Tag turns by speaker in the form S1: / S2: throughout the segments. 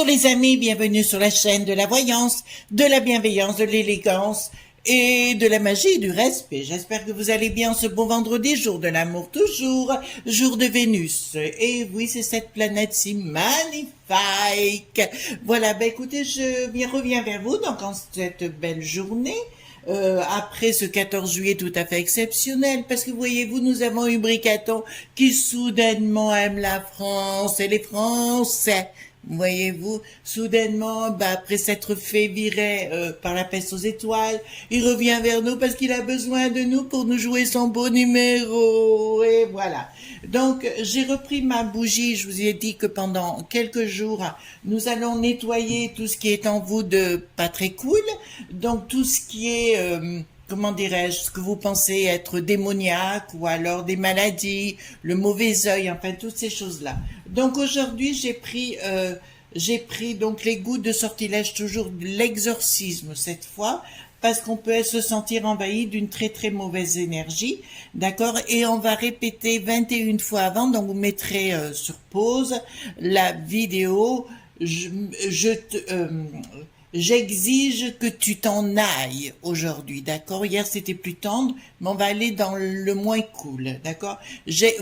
S1: Bonjour les amis, bienvenue sur la chaîne de la voyance, de la bienveillance, de l'élégance et de la magie et du respect. J'espère que vous allez bien ce beau vendredi, jour de l'amour toujours, jour de Vénus. Et oui, c'est cette planète si magnifique. Voilà, ben écoutez, reviens vers vous donc en cette belle journée. Après ce 14 juillet tout à fait exceptionnel, parce que voyez-vous, nous avons eu Bricaton qui soudainement aime la France et les Français. Voyez-vous, soudainement, après s'être fait virer par la peste aux étoiles, il revient vers nous parce qu'il a besoin de nous pour nous jouer son beau numéro. Et voilà. Donc, j'ai repris ma bougie. Je vous ai dit que pendant quelques jours, nous allons nettoyer tout ce qui est en vous de pas très cool. Donc, tout ce qui est... comment dirais-je, ce que vous pensez être démoniaque ou alors des maladies, le mauvais œil, enfin toutes ces choses-là. Donc aujourd'hui j'ai pris donc les gouttes de sortilège, toujours de l'exorcisme cette fois, parce qu'on peut se sentir envahi d'une très très mauvaise énergie, d'accord? Et on va répéter 21 fois avant, donc vous mettrez sur pause la vidéo. J'exige que tu t'en ailles aujourd'hui, d'accord? Hier, c'était plus tendre, mais on va aller dans le moins cool, d'accord?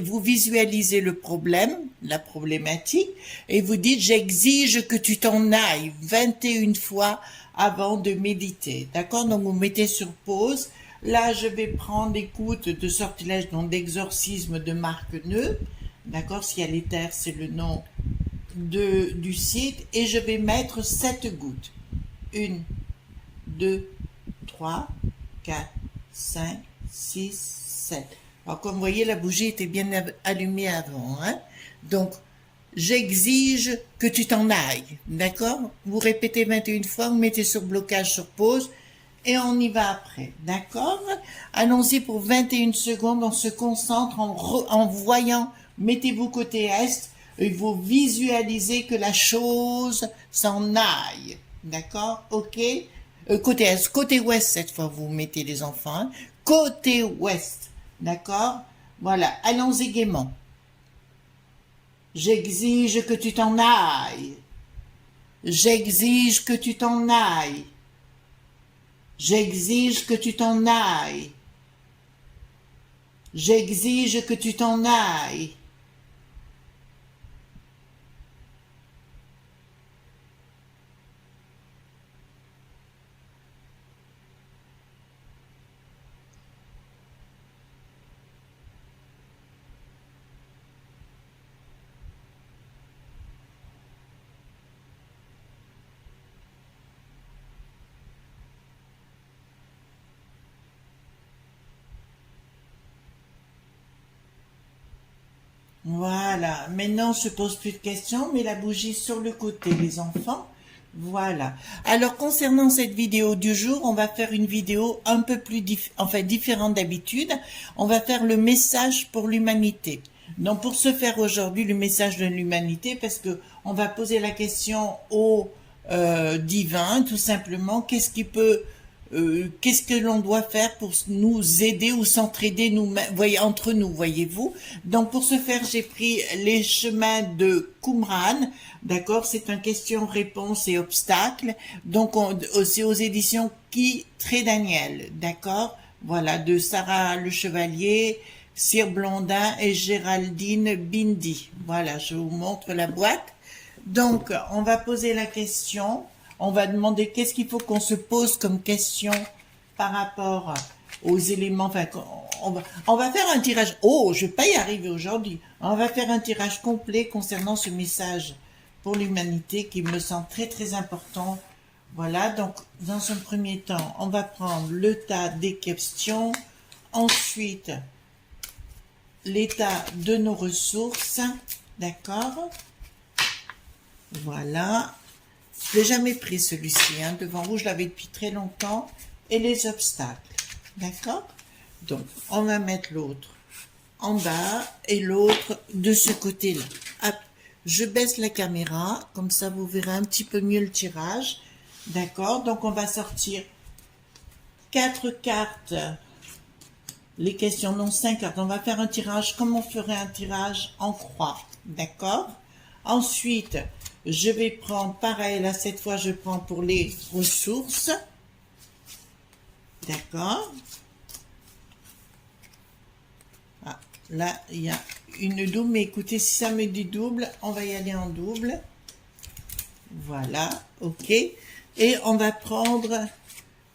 S1: Vous visualisez le problème, la problématique, et vous dites, j'exige que tu t'en ailles 21 fois avant de méditer, d'accord? Donc, vous mettez sur pause. Là, je vais prendre des gouttes de sortilège, donc d'exorcisme de marque Neu, d'accord? Si elle est terre, c'est le nom du site, et je vais mettre 7 gouttes. 1, 2, 3, 4, 5, 6, 7. Alors, comme vous voyez, la bougie était bien allumée avant. Hein? Donc, j'exige que tu t'en ailles. D'accord? Vous répétez 21 fois, vous mettez sur blocage, sur pause, et on y va après. D'accord? Allons-y pour 21 secondes. On se concentre en voyant, mettez-vous côté est, et vous visualisez que la chose s'en aille. D'accord? Ok? Côté est, côté ouest cette fois, vous mettez les enfants. Hein? Côté ouest. D'accord? Voilà. Allons-y gaiement. J'exige que tu t'en ailles. J'exige que tu t'en ailles. J'exige que tu t'en ailles. J'exige que tu t'en ailles. Voilà, maintenant on se pose plus de questions, mais la bougie sur le côté, les enfants. Voilà. Alors concernant cette vidéo du jour, on va faire une vidéo un peu plus différente d'habitude. On va faire le message pour l'humanité. Donc pour ce faire aujourd'hui, le message de l'humanité, parce que on va poser la question au divin, tout simplement, qu'est-ce que l'on doit faire pour nous aider ou s'entraider entre nous, voyez-vous. Donc pour ce faire, j'ai pris les chemins de Qumran, d'accord, c'est un question-réponse et obstacle, donc c'est aux éditions Qui Très Daniel, d'accord, voilà, de Sarah Le Chevalier, Cyr Blondin et Géraldine Bindi. Voilà, je vous montre la boîte. Donc on va poser la question. On va demander qu'est-ce qu'il faut qu'on se pose comme question par rapport aux éléments. Enfin, on va faire un tirage. Oh, je vais pas y arriver aujourd'hui. On va faire un tirage complet concernant ce message pour l'humanité qui me semble très très important. Voilà, donc dans un premier temps, on va prendre le tas des questions. Ensuite, l'état de nos ressources. D'accord? Voilà. Je l'ai jamais pris celui-ci, hein. Devant vous, je l'avais depuis très longtemps. Et les obstacles, d'accord? Donc, on va mettre l'autre en bas et l'autre de ce côté-là. Hop, je baisse la caméra, comme ça vous verrez un petit peu mieux le tirage, d'accord? Donc, on va sortir 4 cartes, les questions, non 5 cartes. On va faire un tirage comme on ferait un tirage en croix, d'accord? Ensuite, Je vais prendre, pareil, là, cette fois, je prends pour les ressources. D'accord. Ah, là, il y a une double, mais écoutez, si ça me dit double, on va y aller en double. Voilà, ok. Et on va prendre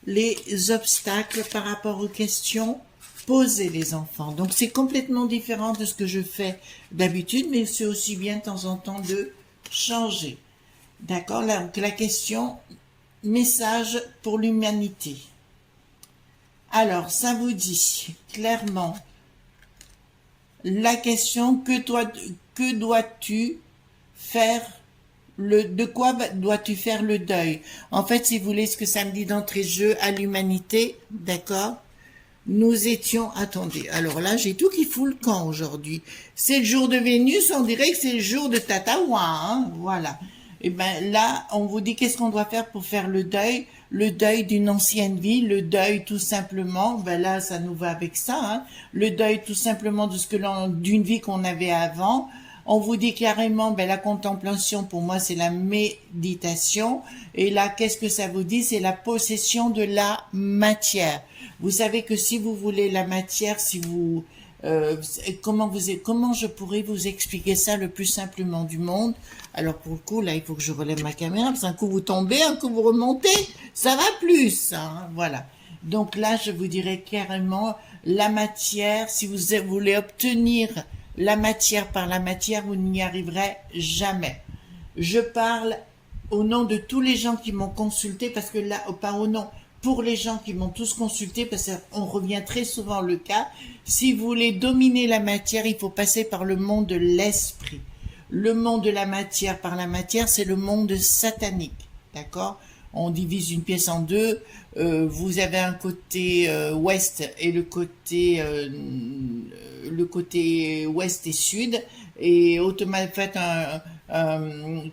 S1: les obstacles par rapport aux questions posées, les enfants. Donc, c'est complètement différent de ce que je fais d'habitude, mais c'est aussi bien de temps en temps de changer. D'accord? Donc, la question, message pour l'humanité. Alors, ça vous dit clairement la question, que dois-tu faire de quoi dois-tu faire le deuil? En fait, si vous voulez, ce que ça me dit d'entrée de jeu à l'humanité, d'accord? Nous étions, attendez, alors là, j'ai tout qui fout le camp aujourd'hui. C'est le jour de Vénus, on dirait que c'est le jour de Tatawa, hein, voilà. Et ben là, on vous dit qu'est-ce qu'on doit faire pour faire le deuil d'une ancienne vie, le deuil tout simplement, ben là, ça nous va avec ça, hein, le deuil tout simplement de d'une vie qu'on avait avant. On vous dit carrément, ben la contemplation pour moi c'est la méditation. Et là, qu'est-ce que ça vous dit? C'est la possession de la matière. Vous savez que si vous voulez la matière, si vous comment je pourrais vous expliquer ça le plus simplement du monde? Alors pour le coup, là, il faut que je relève ma caméra, parce qu'un coup vous tombez, un coup vous remontez, ça va plus, hein, voilà. Donc là, je vous dirais carrément, la matière, si vous voulez obtenir la matière par la matière, vous n'y arriverez jamais. Je parle au nom de tous les gens qui m'ont consulté, parce que là, pas au nom, pour les gens qui m'ont tous consulté, parce qu'on revient très souvent le cas, si vous voulez dominer la matière, il faut passer par le monde de l'esprit. Le monde de la matière par la matière, c'est le monde satanique, d'accord? On divise une pièce en deux, vous avez un côté ouest et le côté ouest et sud, et automatiquement faites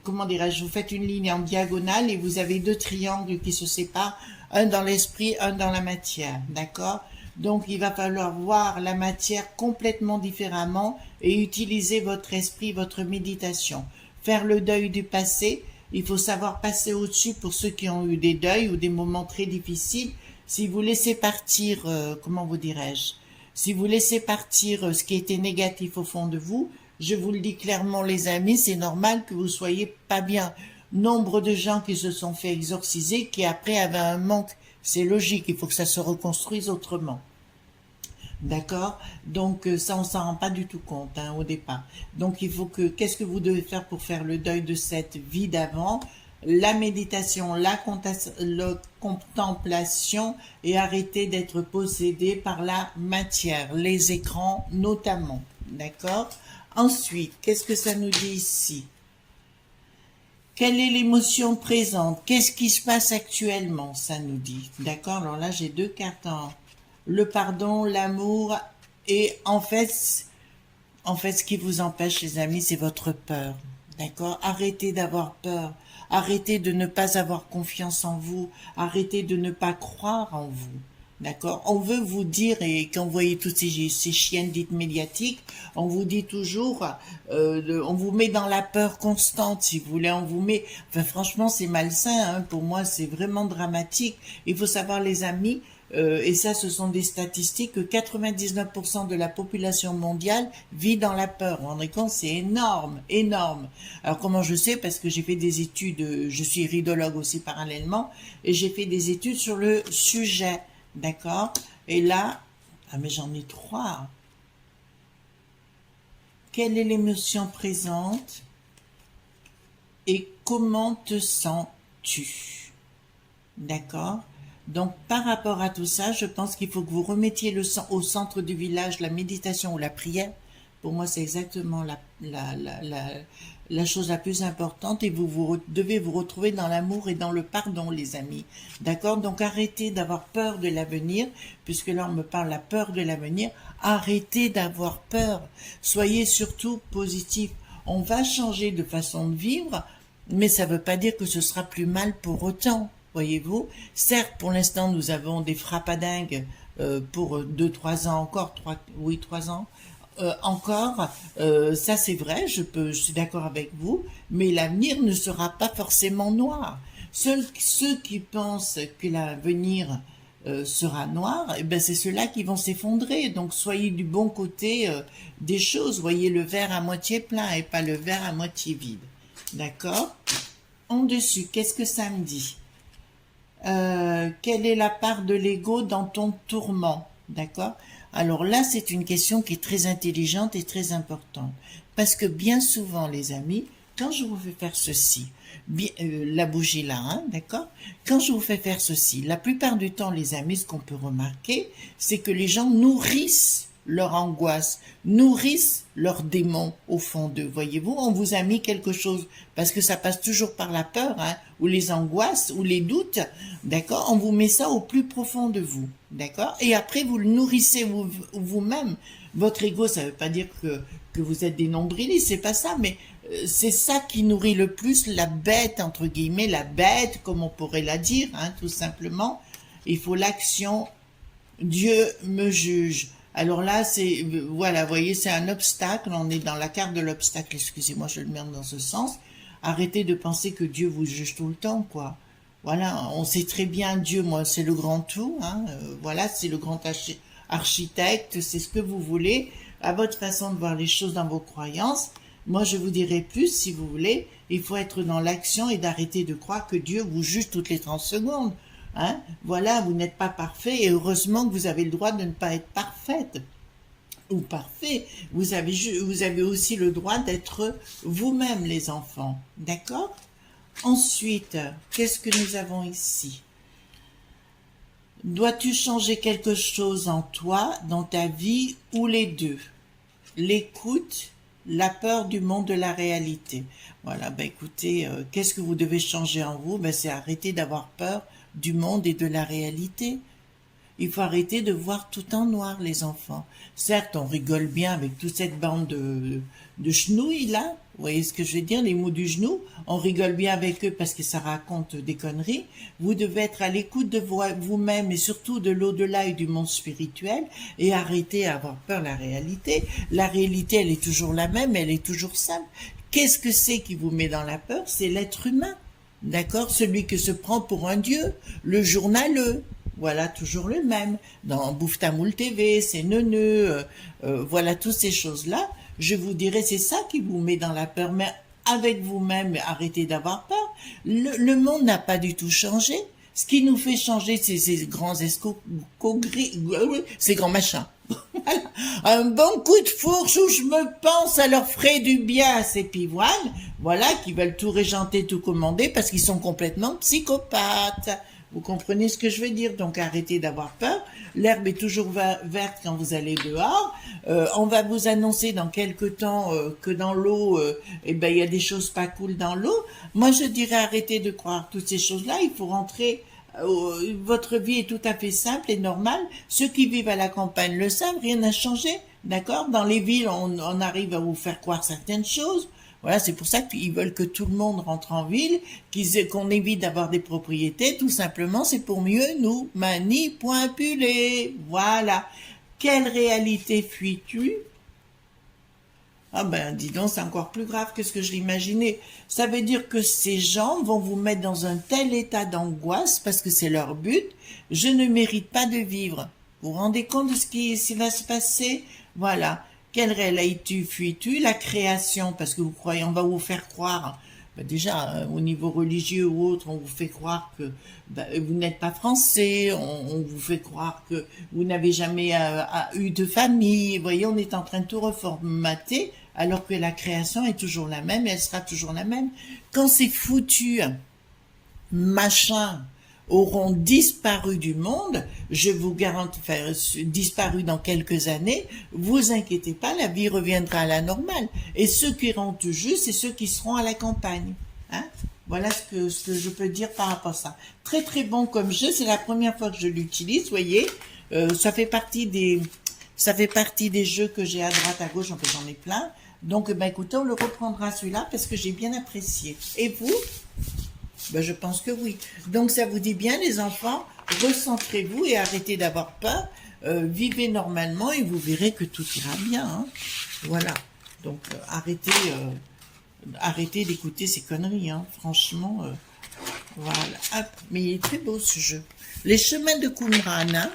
S1: comment dirais-je, vous faites une ligne en diagonale et vous avez deux triangles qui se séparent, un dans l'esprit, un dans la matière, d'accord? Donc il va falloir voir la matière complètement différemment et utiliser votre esprit, votre méditation. Faire le deuil du passé, il faut savoir passer au-dessus pour ceux qui ont eu des deuils ou des moments très difficiles. Si vous laissez partir, comment vous dirais-je, si vous laissez partir ce qui était négatif au fond de vous, je vous le dis clairement les amis, c'est normal que vous soyez pas bien. Nombre de gens qui se sont fait exorciser, qui après avaient un manque, c'est logique, il faut que ça se reconstruise autrement. D'accord? Donc ça, on s'en rend pas du tout compte hein, au départ. Donc il faut que, qu'est-ce que vous devez faire pour faire le deuil de cette vie d'avant? La méditation, la contemplation et arrêter d'être possédé par la matière, les écrans notamment. D'accord? Ensuite, qu'est-ce que ça nous dit ici? Quelle est l'émotion présente? Qu'est-ce qui se passe actuellement? Ça nous dit. D'accord? Alors là, j'ai deux cartes le pardon, l'amour, et en fait, ce qui vous empêche, les amis, c'est votre peur. D'accord? Arrêtez d'avoir peur. Arrêtez de ne pas avoir confiance en vous. Arrêtez de ne pas croire en vous. D'accord? On veut vous dire, et quand vous voyez toutes ces chiennes dites médiatiques, on vous dit toujours, on vous met dans la peur constante, si vous voulez, on vous met, enfin franchement c'est malsain, hein, pour moi c'est vraiment dramatique. Il faut savoir les amis, et ça ce sont des statistiques, que 99% de la population mondiale vit dans la peur. Vous vous rendez compte? C'est énorme, énorme. Alors comment je sais? Parce que j'ai fait des études, je suis iridologue aussi parallèlement, et j'ai fait des études sur le sujet. D'accord? Et là, ah mais j'en ai trois. Quelle est l'émotion présente et comment te sens-tu? D'accord? Donc par rapport à tout ça, je pense qu'il faut que vous remettiez au centre du village la méditation ou la prière. Pour moi, c'est exactement la chose la plus importante, et vous devez vous retrouver dans l'amour et dans le pardon, les amis. D'accord? Donc arrêtez d'avoir peur de l'avenir, puisque là on me parle de la peur de l'avenir. Arrêtez d'avoir peur. Soyez surtout positif. On va changer de façon de vivre, mais ça ne veut pas dire que ce sera plus mal pour autant. Voyez-vous? Certes, pour l'instant, nous avons des frappadingues pour 2-3 ans encore, 3 ans, encore, ça c'est vrai, je suis d'accord avec vous, mais l'avenir ne sera pas forcément noir. Ceux qui pensent que l'avenir sera noir, eh ben c'est ceux-là qui vont s'effondrer. Donc soyez du bon côté des choses, voyez le verre à moitié plein et pas le verre à moitié vide. D'accord? En dessus, qu'est-ce que ça me dit? Quelle est la part de l'ego dans ton tourment? D'accord? Alors là, c'est une question qui est très intelligente et très importante. Parce que bien souvent, les amis, quand je vous fais faire ceci, la bougie là, hein, d'accord? Quand je vous fais faire ceci, la plupart du temps, les amis, ce qu'on peut remarquer, c'est que les gens nourrissent leur angoisse, nourrissent leurs démons au fond d'eux. Voyez-vous, on vous a mis quelque chose, parce que ça passe toujours par la peur, hein, ou les angoisses, ou les doutes, d'accord? On vous met ça au plus profond de vous, d'accord? Et après, vous le nourrissez vous-même. Votre ego, ça ne veut pas dire que vous êtes des nombrilistes, c'est pas ça, mais c'est ça qui nourrit le plus la bête, entre guillemets, la bête, comme on pourrait la dire, hein, tout simplement. Il faut l'action. Dieu me juge. Alors là, c'est, voilà, vous voyez, c'est un obstacle, on est dans la carte de l'obstacle, excusez-moi, je le mets dans ce sens. Arrêtez de penser que Dieu vous juge tout le temps, quoi. Voilà, on sait très bien, Dieu, moi, c'est le grand tout, hein, voilà, c'est le grand architecte, c'est ce que vous voulez, à votre façon de voir les choses dans vos croyances. Moi, je vous dirai plus, si vous voulez, il faut être dans l'action et d'arrêter de croire que Dieu vous juge toutes les 30 secondes. Hein? Voilà, vous n'êtes pas parfait et heureusement que vous avez le droit de ne pas être parfaite ou parfait. Vous avez aussi le droit d'être vous-même, les enfants. D'accord? Ensuite, qu'est-ce que nous avons ici? Dois-tu changer quelque chose en toi, dans ta vie, ou les deux? L'écoute, la peur du monde de la réalité. Voilà, ben écoutez, qu'est-ce que vous devez changer en vous? Ben c'est arrêter d'avoir peur du monde et de la réalité. Il faut arrêter de voir tout en noir, les enfants. Certes, on rigole bien avec toute cette bande de chenouilles, là. Vous voyez ce que je veux dire, les mots du genou. On rigole bien avec eux parce que ça raconte des conneries. Vous devez être à l'écoute de vous-même et surtout de l'au-delà et du monde spirituel et arrêter à avoir peur de la réalité. La réalité, elle est toujours la même, elle est toujours simple. Qu'est-ce que c'est qui vous met dans la peur? C'est l'être humain. D'accord? Celui qui se prend pour un dieu, le journaleux. Voilà, toujours le même. Dans Bouffe ta moule TV, c'est neuneux, voilà, toutes ces choses-là. Je vous dirais, c'est ça qui vous met dans la peur. Mais avec vous-même, arrêtez d'avoir peur. Le monde n'a pas du tout changé. Ce qui nous fait changer, c'est ces grands ces grands machins. Voilà. Un bon coup de fourche où je me pense à leur ferait du bien à ces pivoines, voilà, qui veulent tout régenter, tout commander parce qu'ils sont complètement psychopathes. Vous comprenez ce que je veux dire? Donc arrêtez d'avoir peur. L'herbe est toujours verte quand vous allez dehors. On va vous annoncer dans quelque temps que dans l'eau, eh ben il y a des choses pas cool dans l'eau. Moi je dirais arrêtez de croire toutes ces choses-là. Il faut rentrer. Votre vie est tout à fait simple et normale. Ceux qui vivent à la campagne le savent, rien n'a changé. D'accord? Dans les villes, on arrive à vous faire croire certaines choses. Voilà, c'est pour ça qu'ils veulent que tout le monde rentre en ville, qu'on évite d'avoir des propriétés. Tout simplement, c'est pour mieux nous manipuler. Voilà. Quelle réalité fuis-tu? Ah ben, dis donc, c'est encore plus grave que ce que je l'imaginais. Ça veut dire que ces gens vont vous mettre dans un tel état d'angoisse, parce que c'est leur but, je ne mérite pas de vivre. Vous vous rendez compte de ce qui va se passer? Voilà. Quelle réalité fuis-tu? La création, parce que vous croyez, on va vous faire croire, ben déjà, au niveau religieux ou autre, on vous fait croire que vous n'êtes pas français, on vous fait croire que vous n'avez jamais eu de famille. Vous voyez, on est en train de tout reformater, alors que la création est toujours la même et elle sera toujours la même. Quand ces foutus machins auront disparu du monde, je vous garantis, disparu dans quelques années, vous inquiétez pas, la vie reviendra à la normale. Et ceux qui iront tout juste, c'est ceux qui seront à la campagne. Hein? Voilà ce que je peux dire par rapport à ça. Très très bon comme jeu, c'est la première fois que je l'utilise, voyez. Ça fait partie des jeux que j'ai à droite, à gauche, en fait j'en ai plein. Donc ben écoutez, on le reprendra celui-là parce que j'ai bien apprécié. Et vous? Ben, je pense que oui. Donc ça vous dit bien les enfants, recentrez-vous et arrêtez d'avoir peur. vivez normalement et vous verrez que tout ira bien. Hein. Voilà. Donc arrêtez d'écouter ces conneries. Hein. Franchement, voilà. Hop. Mais il est très beau ce jeu. Les chemins de Qumran, hein,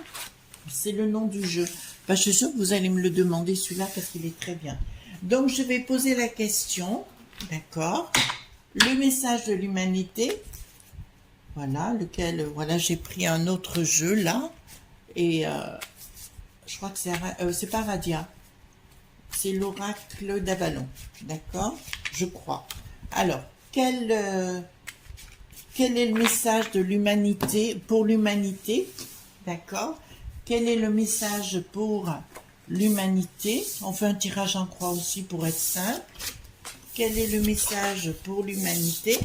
S1: c'est le nom du jeu. Enfin, je suis sûre que vous allez me le demander celui-là parce qu'il est très bien. Donc je vais poser la question, d'accord. Le message de l'humanité. Voilà, voilà, j'ai pris un autre jeu là. Et je crois que c'est pas Radia. C'est l'oracle d'Avalon. D'accord? Je crois. Alors, quel est le message de l'humanité pour l'humanité? D'accord? Quel est le message pour l'humanité? On fait un tirage en croix aussi pour être simple. Quel est le message pour l'humanité?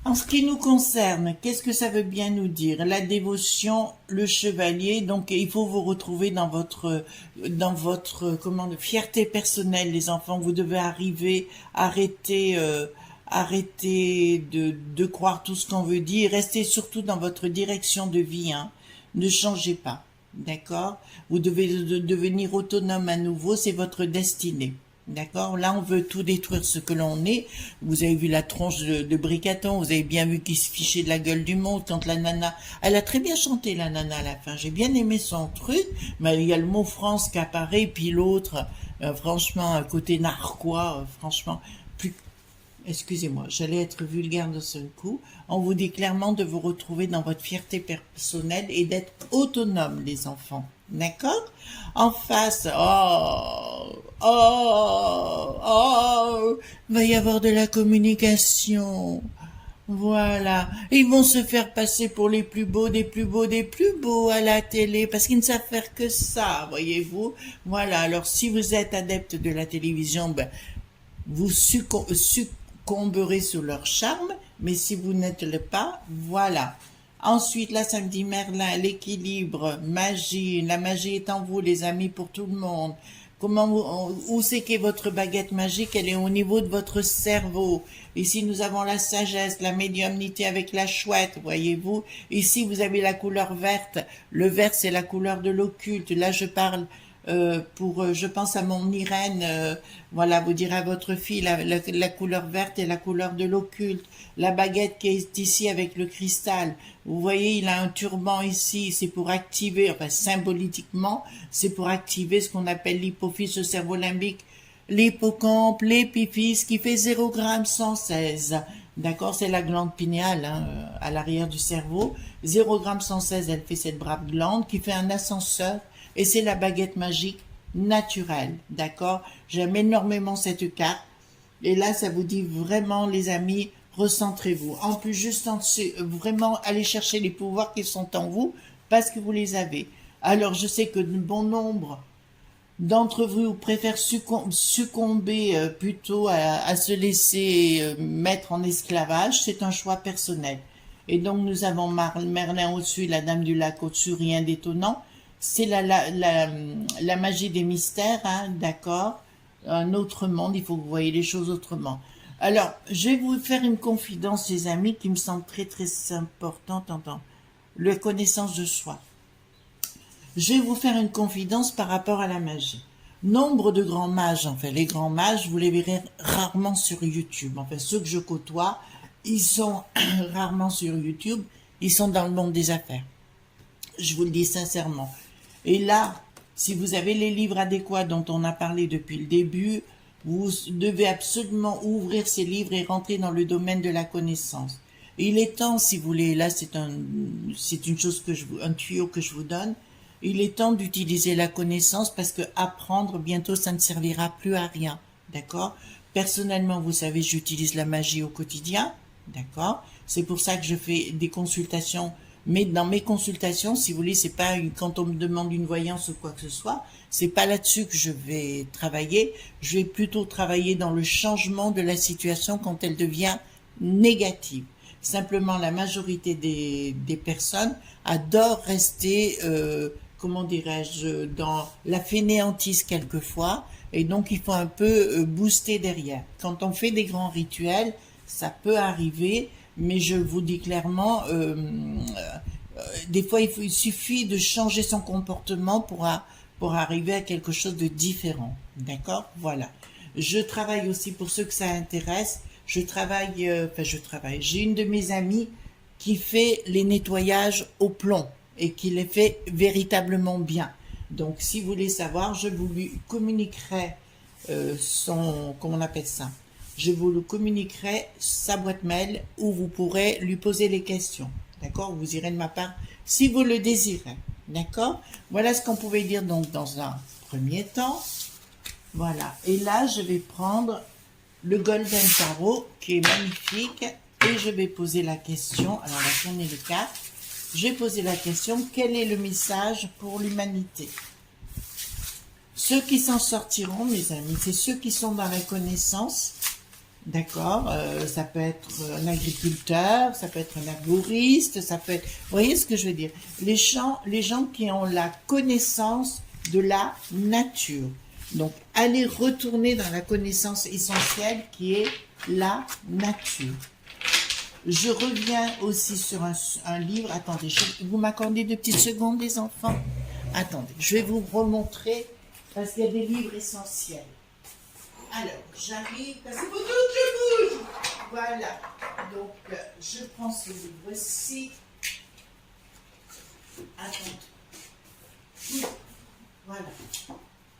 S1: En ce qui nous concerne, qu'est-ce que ça veut bien nous dire? La dévotion, le chevalier, donc il faut vous retrouver dans votre fierté personnelle, les enfants. Vous devez arrêter de croire tout ce qu'on veut dire. Restez surtout dans votre direction de vie, hein. Ne changez pas, d'accord? Vous devez devenir autonome à nouveau, c'est votre destinée. D'accord? Là, on veut tout détruire ce que l'on est. Vous avez vu la tronche de Bricaton, vous avez bien vu qu'il se fichait de la gueule du monde quand la nana... Elle a très bien chanté, la nana, à la fin. J'ai bien aimé son truc, mais il y a le mot France qui apparaît, puis l'autre, franchement, un côté narquois, franchement, plus... Excusez-moi, j'allais être vulgaire de ce coup. On vous dit clairement de vous retrouver dans votre fierté personnelle et d'être autonome, les enfants. D'accord? En face, il va y avoir de la communication. Voilà. Ils vont se faire passer pour les plus beaux, des plus beaux, des plus beaux à la télé, parce qu'ils ne savent faire que ça, voyez-vous. Voilà. Alors, si vous êtes adepte de la télévision, ben, vous succomberez sous leur charme, mais si vous n'êtes le pas, voilà. Ensuite, là, ça me dit Merlin, l'équilibre, magie. La magie est en vous, les amis, pour tout le monde. Où c'est qu'est votre baguette magique? Elle est au niveau de votre cerveau. Ici, nous avons la sagesse, la médiumnité avec la chouette, voyez-vous. Ici, vous avez la couleur verte. Le vert, c'est la couleur de l'occulte. Là, je parle je pense à mon Irène, voilà, vous direz à votre fille, la couleur verte est la couleur de l'occulte. La baguette qui est ici avec le cristal, vous voyez, il a un turban ici, c'est pour activer, enfin symboliquement, c'est pour activer ce qu'on appelle l'hypophyse, le cerveau limbique, l'hippocampe, l'épiphyse qui fait 0,116 g. D'accord, c'est la glande pinéale hein, à l'arrière du cerveau. 0,116 g, elle fait cette brave glande qui fait un ascenseur. Et c'est la baguette magique naturelle, d'accord? J'aime énormément cette carte. Et là, ça vous dit vraiment, les amis, recentrez-vous. En plus, juste en dessus, vraiment, allez chercher les pouvoirs qui sont en vous, parce que vous les avez. Alors, je sais que de bon nombre d'entre vous préfèrent succomber plutôt à se laisser mettre en esclavage. C'est un choix personnel. Et donc, nous avons Merlin au-dessus, la Dame du Lac au-dessus, rien d'étonnant. C'est la magie des mystères, hein, d'accord? Un autre monde, il faut que vous voyez les choses autrement. Alors, je vais vous faire une confidence, les amis, qui me semble très très importante, la connaissance de soi. Je vais vous faire une confidence par rapport à la magie. Nombre de grands mages, enfin, les grands mages, vous les verrez rarement sur YouTube. Enfin, ceux que je côtoie, ils sont rarement sur YouTube, ils sont dans le monde des affaires. Je vous le dis sincèrement. Et là, si vous avez les livres adéquats dont on a parlé depuis le début, vous devez absolument ouvrir ces livres et rentrer dans le domaine de la connaissance. Et il est temps, si vous voulez, là c'est une chose un tuyau que je vous donne, il est temps d'utiliser la connaissance parce que apprendre, bientôt ça ne servira plus à rien, d'accord? Personnellement, vous savez, j'utilise la magie au quotidien, d'accord? C'est pour ça que je fais des consultations. Mais dans mes consultations, si vous voulez, c'est pas quand on me demande une voyance ou quoi que ce soit, c'est pas là-dessus que je vais travailler. Je vais plutôt travailler dans le changement de la situation quand elle devient négative. Simplement, la majorité des personnes adorent rester, comment dirais-je, dans la fainéantise quelquefois, et donc il faut un peu booster derrière. Quand on fait des grands rituels, ça peut arriver. Mais je vous dis clairement, des fois, il suffit de changer son comportement pour arriver à quelque chose de différent. D'accord? Voilà. Je travaille aussi, pour ceux que ça intéresse, j'ai une de mes amies qui fait les nettoyages au plomb et qui les fait véritablement bien. Donc, si vous voulez savoir, je vous lui communiquerai comment on appelle ça? Je vous le communiquerai sa boîte mail où vous pourrez lui poser les questions. D'accord? Vous irez de ma part si vous le désirez. D'accord? Voilà ce qu'on pouvait dire donc dans un premier temps. Voilà. Et là, je vais prendre le Golden Tarot qui est magnifique et je vais poser la question. Alors, on va tourner les cartes. Je vais poser la question, quel est le message pour l'humanité? Ceux qui s'en sortiront, mes amis, c'est ceux qui sont dans la connaissance. D'accord, ça peut être un agriculteur, ça peut être un arboriste, ça peut être... Vous voyez ce que je veux dire? Les gens qui ont la connaissance de la nature. Donc, allez retourner dans la connaissance essentielle qui est la nature. Je reviens aussi sur un livre. Attendez, vous m'accordez 2 petites secondes, les enfants? Attendez, je vais vous remontrer parce qu'il y a des livres essentiels. Alors, j'arrive, parce qu'il faut tout que je bouge. Voilà. Donc, je prends ce livre-ci. Attendez. Voilà.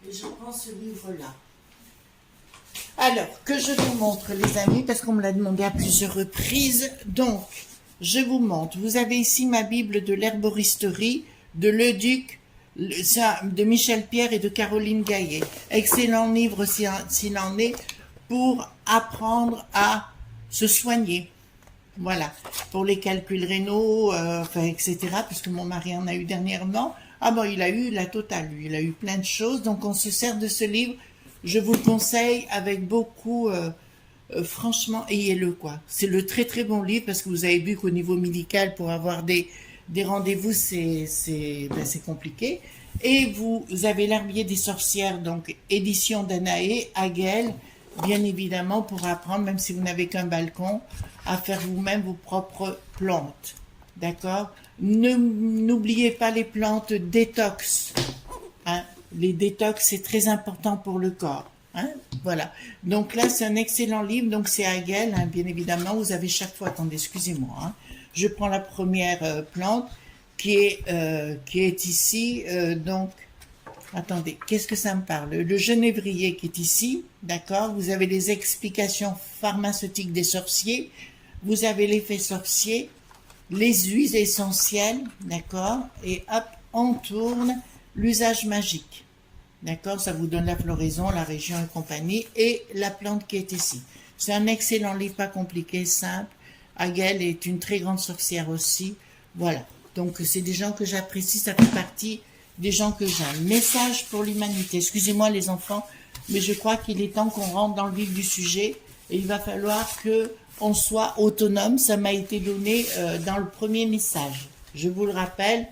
S1: Et je prends ce livre-là. Alors, que je vous montre, les amis, parce qu'on me l'a demandé à plusieurs reprises. Donc, je vous montre. Vous avez ici ma Bible de l'herboristerie de Leduc, de Michel Pierre et de Caroline Gaillet. Excellent livre s'il en est pour apprendre à se soigner. Voilà, pour les calculs rénaux, etc. Parce que mon mari en a eu dernièrement. Ah bon, il a eu la totale, lui. Il a eu plein de choses. Donc, on se sert de ce livre. Je vous le conseille avec beaucoup... franchement, ayez-le, quoi. C'est le très très bon livre parce que vous avez vu qu'au niveau médical, pour avoir des rendez-vous, c'est compliqué. Et vous avez l'herbier des sorcières, donc édition d'Anaé, Hagel, bien évidemment, pour apprendre, même si vous n'avez qu'un balcon, à faire vous-même vos propres plantes. D'accord? N'oubliez pas les plantes détox. Hein? Les détox, c'est très important pour le corps. Hein? Voilà. Donc là, c'est un excellent livre. Donc c'est Hagel, hein, bien évidemment. Vous avez chaque fois... Attendez, excusez-moi. Hein. Je prends la première plante qui est ici. Donc, attendez, qu'est-ce que ça me parle? Le genévrier qui est ici. D'accord? Vous avez les explications pharmaceutiques des sorciers. Vous avez l'effet sorcier. Les huiles essentielles. D'accord? Et hop, on tourne l'usage magique. D'accord? Ça vous donne la floraison, la région et compagnie. Et la plante qui est ici. C'est un excellent livre, pas compliqué, simple. Hagel est une très grande sorcière aussi. Voilà. Donc, c'est des gens que j'apprécie. Ça fait partie des gens que j'aime. Message pour l'humanité. Excusez-moi, les enfants, mais je crois qu'il est temps qu'on rentre dans le vif du sujet. Et il va falloir qu'on soit autonome. Ça m'a été donné dans le premier message. Je vous le rappelle.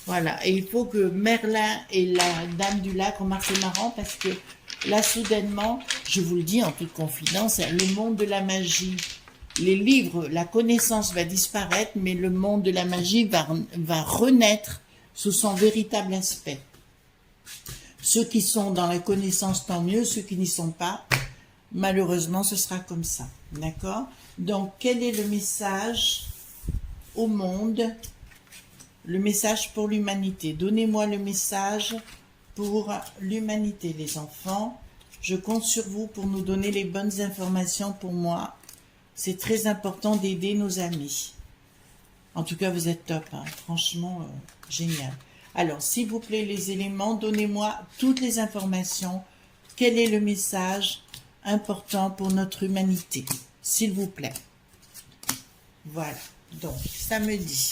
S1: Voilà, et il faut que Merlin et la Dame du Lac, remarquez, c'est marrant parce que là, soudainement, je vous le dis en toute confidence, le monde de la magie, les livres, la connaissance va disparaître, mais le monde de la magie va renaître sous son véritable aspect. Ceux qui sont dans la connaissance, tant mieux, ceux qui n'y sont pas, malheureusement, ce sera comme ça. D'accord? Donc, quel est le message au monde ? Le message pour l'humanité. Donnez-moi le message pour l'humanité, les enfants. Je compte sur vous pour nous donner les bonnes informations pour moi. C'est très important d'aider nos amis. En tout cas, vous êtes top. Hein. Franchement, génial. Alors, s'il vous plaît, les éléments, donnez-moi toutes les informations. Quel est le message important pour notre humanité? S'il vous plaît. Voilà. Donc, ça me dit...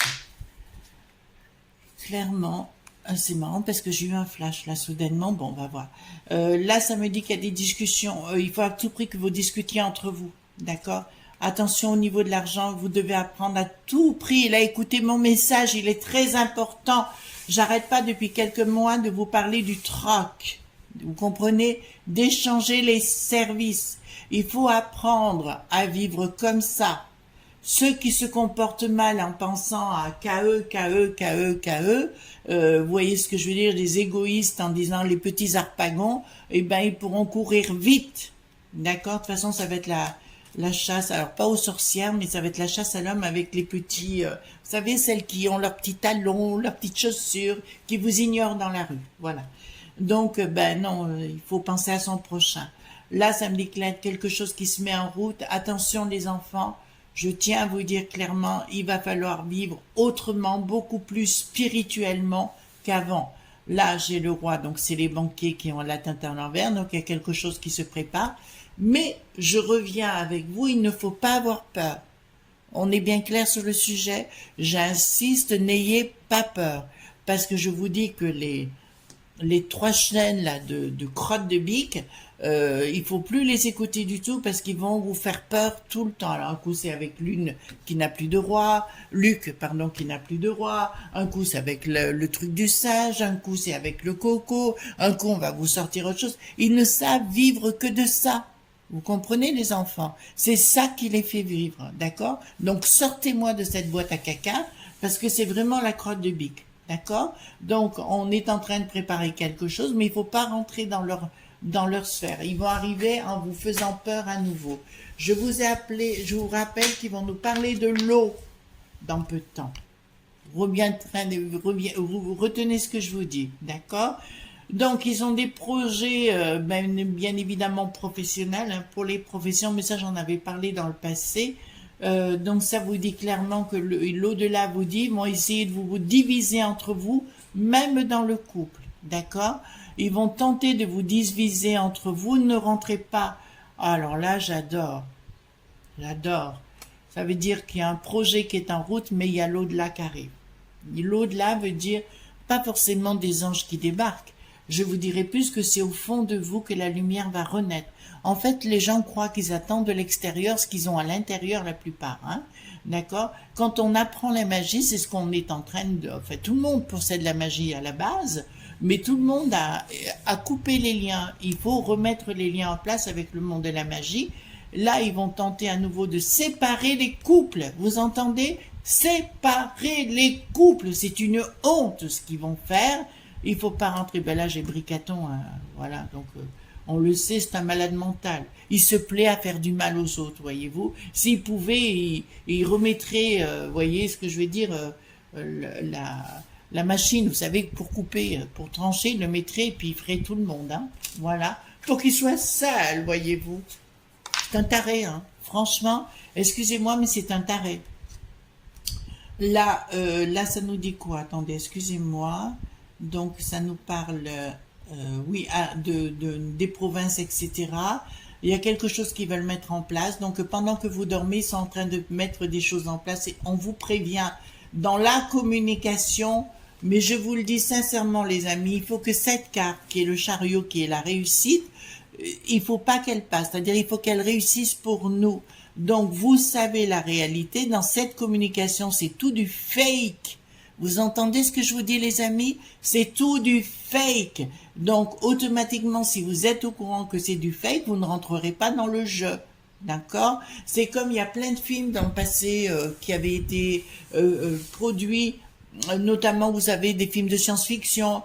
S1: Clairement, c'est marrant parce que j'ai eu un flash là soudainement. Bon, on va voir. Là, ça me dit qu'il y a des discussions. Il faut à tout prix que vous discutiez entre vous. D'accord? Attention au niveau de l'argent. Vous devez apprendre à tout prix. Là, écoutez mon message. Il est très important. J'arrête pas depuis quelques mois de vous parler du troc. Vous comprenez? D'échanger les services. Il faut apprendre à vivre comme ça. Ceux qui se comportent mal en pensant à KE, KE, KE, KE, vous voyez ce que je veux dire, les égoïstes en disant les petits harpagons, eh ben ils pourront courir vite. D'accord? De toute façon, ça va être la chasse, alors pas aux sorcières, mais ça va être la chasse à l'homme avec les petits, vous savez, celles qui ont leurs petits talons, leurs petites chaussures, qui vous ignorent dans la rue. Voilà. Donc, ben non, il faut penser à son prochain. Là, ça me déclare quelque chose qui se met en route. Attention les enfants, je tiens à vous dire clairement, il va falloir vivre autrement, beaucoup plus spirituellement qu'avant. Là, j'ai le roi, donc c'est les banquiers qui ont la tête à l'envers, donc il y a quelque chose qui se prépare. Mais je reviens avec vous, il ne faut pas avoir peur. On est bien clair sur le sujet. J'insiste, n'ayez pas peur. Parce que je vous dis que les trois chaînes là de crotte de bique, il faut plus les écouter du tout parce qu'ils vont vous faire peur tout le temps. Alors un coup c'est avec Lune qui n'a plus de roi, Luc pardon qui n'a plus de roi, un coup c'est avec le truc du sage, un coup c'est avec le coco, un coup on va vous sortir autre chose. Ils ne savent vivre que de ça. Vous comprenez les enfants? C'est ça qui les fait vivre, d'accord? Donc sortez-moi de cette boîte à caca parce que c'est vraiment la crotte de bique. D'accord? Donc, on est en train de préparer quelque chose, mais il ne faut pas rentrer dans leur sphère. Ils vont arriver en vous faisant peur à nouveau. Je vous ai appelé, je vous rappelle qu'ils vont nous parler de l'eau dans peu de temps. Vous retenez ce que je vous dis, d'accord? Donc, ils ont des projets, bien évidemment professionnels, hein, pour les professions, mais ça, j'en avais parlé dans le passé. Donc ça vous dit clairement que l'au-delà vous dit, ils vont essayer de vous diviser entre vous, même dans le couple, d'accord? Ils vont tenter de vous diviser entre vous, ne rentrez pas. Alors là, j'adore. Ça veut dire qu'il y a un projet qui est en route, mais il y a l'au-delà qui arrive. L'au-delà veut dire pas forcément des anges qui débarquent. Je vous dirai plus que c'est au fond de vous que la lumière va renaître. En fait, les gens croient qu'ils attendent de l'extérieur ce qu'ils ont à l'intérieur la plupart. Hein, d'accord? Quand on apprend la magie, c'est ce qu'on est en train de... En fait, tout le monde possède la magie à la base, mais tout le monde a coupé les liens. Il faut remettre les liens en place avec le monde de la magie. Là, ils vont tenter à nouveau de séparer les couples. Vous entendez? Séparer les couples. C'est une honte ce qu'ils vont faire. Il faut pas rentrer. Ben là, j'ai Bricaton. Hein, voilà, donc... on le sait, c'est un malade mental. Il se plaît à faire du mal aux autres, voyez-vous. S'il pouvait, il remettrait, voyez ce que je veux dire, la machine, vous savez, pour couper, pour trancher, il le mettrait et puis il ferait tout le monde. Hein, voilà. Pour qu'il soit sale, voyez-vous. C'est un taré, hein. Franchement, excusez-moi, mais c'est un taré. Là, ça nous dit quoi? Attendez, excusez-moi. Donc, ça nous parle... oui, des provinces, etc. Il y a quelque chose qu'ils veulent mettre en place. Donc, pendant que vous dormez, ils sont en train de mettre des choses en place et on vous prévient dans la communication. Mais je vous le dis sincèrement, les amis, il faut que cette carte, qui est le chariot, qui est la réussite, il faut pas qu'elle passe. C'est-à-dire, il faut qu'elle réussisse pour nous. Donc, vous savez la réalité. Dans cette communication, c'est tout du fake. Vous entendez ce que je vous dis, les amis? C'est tout du fake. Donc, automatiquement, si vous êtes au courant que c'est du fake, vous ne rentrerez pas dans le jeu. D'accord? C'est comme il y a plein de films dans le passé qui avaient été produits, notamment, vous savez, des films de science-fiction,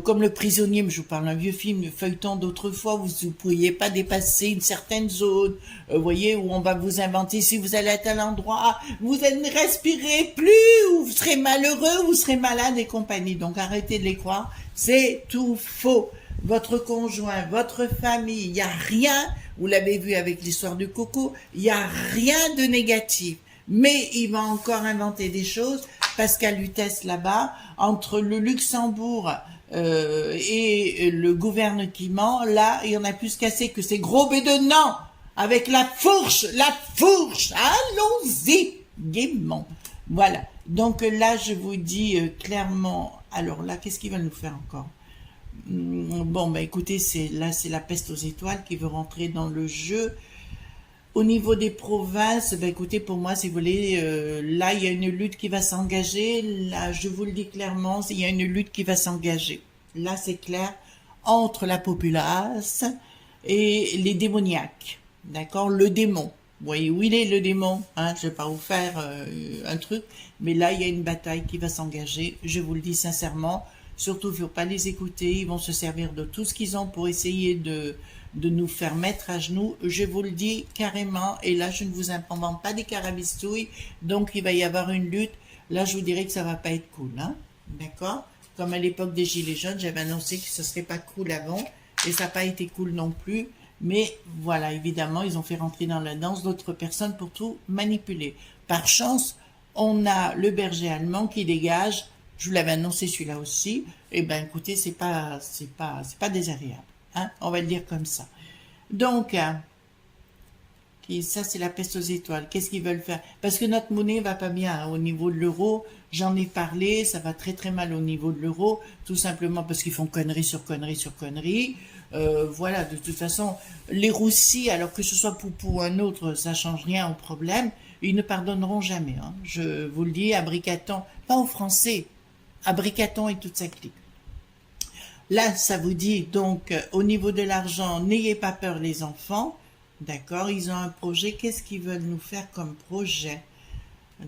S1: comme Le Prisonnier, mais je vous parle d'un vieux film, de feuilleton d'autrefois, vous ne pourriez pas dépasser une certaine zone, voyez, où on va vous inventer, si vous allez à tel endroit, vous ne respirez plus, ou vous serez malheureux, vous serez malade et compagnie. Donc arrêtez de les croire, c'est tout faux. Votre conjoint, votre famille, il n'y a rien, vous l'avez vu avec l'histoire du coco, il n'y a rien de négatif. Mais il va encore inventer des choses parce qu'à Lutèce là-bas, entre le Luxembourg et le gouvernement, là, il y en a plus cassé que ces gros bédonnants avec la fourche, allons-y, gaiement. Voilà, donc là, je vous dis clairement, alors là, qu'est-ce qu'ils veulent nous faire encore? Bon, bah écoutez, c'est la peste aux étoiles qui veut rentrer dans le jeu. Au niveau des provinces, ben écoutez, pour moi, si vous voulez, là, il y a une lutte qui va s'engager. Là, je vous le dis clairement, il y a une lutte qui va s'engager. Là, c'est clair, entre la populace et les démoniaques. D'accord? Le démon. Vous voyez où il est le démon, hein? Je vais pas vous faire un truc, mais là il y a une bataille qui va s'engager. Je vous le dis sincèrement. Surtout, il ne faut pas les écouter. Ils vont se servir de tout ce qu'ils ont pour essayer de nous faire mettre à genoux. Je vous le dis carrément. Et là, je ne vous invente pas des carabistouilles. Donc, il va y avoir une lutte. Là, je vous dirais que ça va pas être cool, hein? D'accord? Comme à l'époque des Gilets jaunes, j'avais annoncé que ce serait pas cool avant. Et ça n'a pas été cool non plus. Mais voilà, évidemment, ils ont fait rentrer dans la danse d'autres personnes pour tout manipuler. Par chance, on a le berger allemand qui dégage. Je vous l'avais annoncé celui-là aussi. Eh ben, écoutez, c'est pas désagréable, hein. On va le dire comme ça. Donc, ça c'est la peste aux étoiles. Qu'est-ce qu'ils veulent faire? Parce que notre monnaie va pas bien, hein, au niveau de l'euro. J'en ai parlé, ça va très très mal au niveau de l'euro, tout simplement parce qu'ils font conneries sur conneries sur conneries. Voilà, de toute façon, les roussis, alors que ce soit Poupou ou un autre, ça change rien au problème. Ils ne pardonneront jamais, hein. Je vous le dis, à Bricaton, pas aux Français, à Bricaton et toute sa clique. Là, ça vous dit donc, au niveau de l'argent, n'ayez pas peur les enfants. D'accord, ils ont un projet. Qu'est-ce qu'ils veulent nous faire comme projet?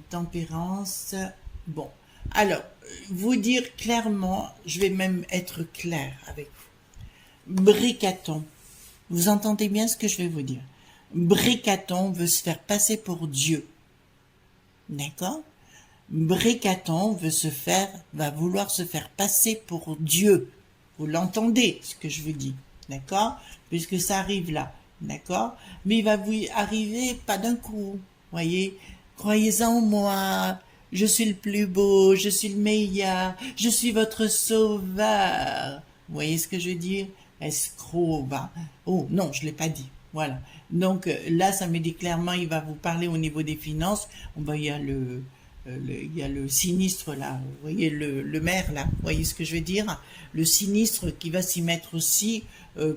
S1: Tempérance. Bon, alors, vous dire clairement, je vais même être clair avec vous. Bricaton, vous entendez bien ce que je vais vous dire. Bricaton veut se faire passer pour Dieu. D'accord? Bricaton va vouloir se faire passer pour Dieu. Vous l'entendez, ce que je vous dis. D'accord? Puisque ça arrive là. D'accord? Mais il va vous arriver pas d'un coup. Voyez? Croyez en moi. Je suis le plus beau. Je suis le meilleur. Je suis votre sauveur. Vous voyez ce que je veux dire? Escroc, va. Oh, non, je l'ai pas dit. Voilà. Donc, là, ça me dit clairement, il va vous parler au niveau des finances. Bon, il y a il y a le sinistre là, vous voyez le maire là, vous voyez ce que je veux dire, le sinistre qui va s'y mettre aussi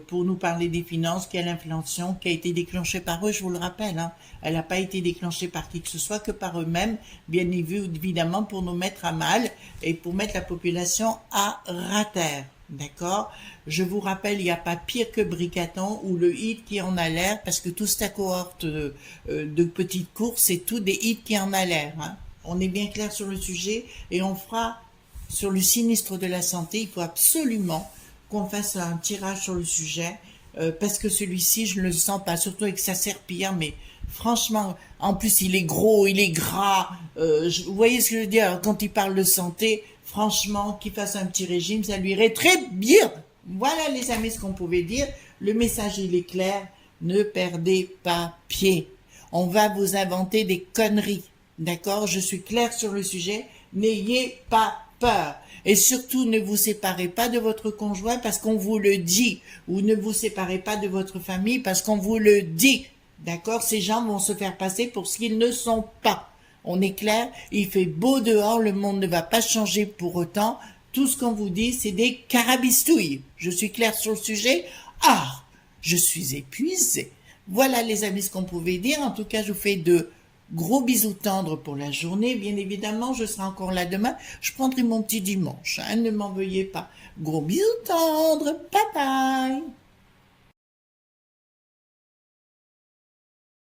S1: pour nous parler des finances, qui a l'inflation qui a été déclenchée par eux, je vous le rappelle, hein. Elle n'a pas été déclenchée par qui que ce soit, que par eux-mêmes, bien évidemment pour nous mettre à mal et pour mettre la population à rater. D'accord? Je vous rappelle, il n'y a pas pire que Bricaton ou le hit qui en a l'air, parce que toute cette cohorte de petites courses, c'est tout des hits qui en a l'air, hein. On est bien clair sur le sujet et on fera sur le sinistre de la santé. Il faut absolument qu'on fasse un tirage sur le sujet parce que celui-ci, je ne le sens pas, surtout avec sa serpillière, mais franchement, en plus, il est gros, il est gras. Vous voyez ce que je veux dire? Quand il parle de santé, franchement, qu'il fasse un petit régime, ça lui irait très bien. Voilà, les amis, ce qu'on pouvait dire. Le message, il est clair. Ne perdez pas pied. On va vous inventer des conneries. D'accord? Je suis claire sur le sujet. N'ayez pas peur. Et surtout, ne vous séparez pas de votre conjoint parce qu'on vous le dit. Ou ne vous séparez pas de votre famille parce qu'on vous le dit. D'accord? Ces gens vont se faire passer pour ce qu'ils ne sont pas. On est clair? Il fait beau dehors, le monde ne va pas changer pour autant. Tout ce qu'on vous dit, c'est des carabistouilles. Je suis claire sur le sujet? Ah! Je suis épuisée. Voilà les amis ce qu'on pouvait dire. En tout cas, je vous fais de gros bisous tendres pour la journée. Bien évidemment, je serai encore là demain. Je prendrai mon petit dimanche, hein, ne m'en veuillez pas. Gros bisous tendres. Bye bye.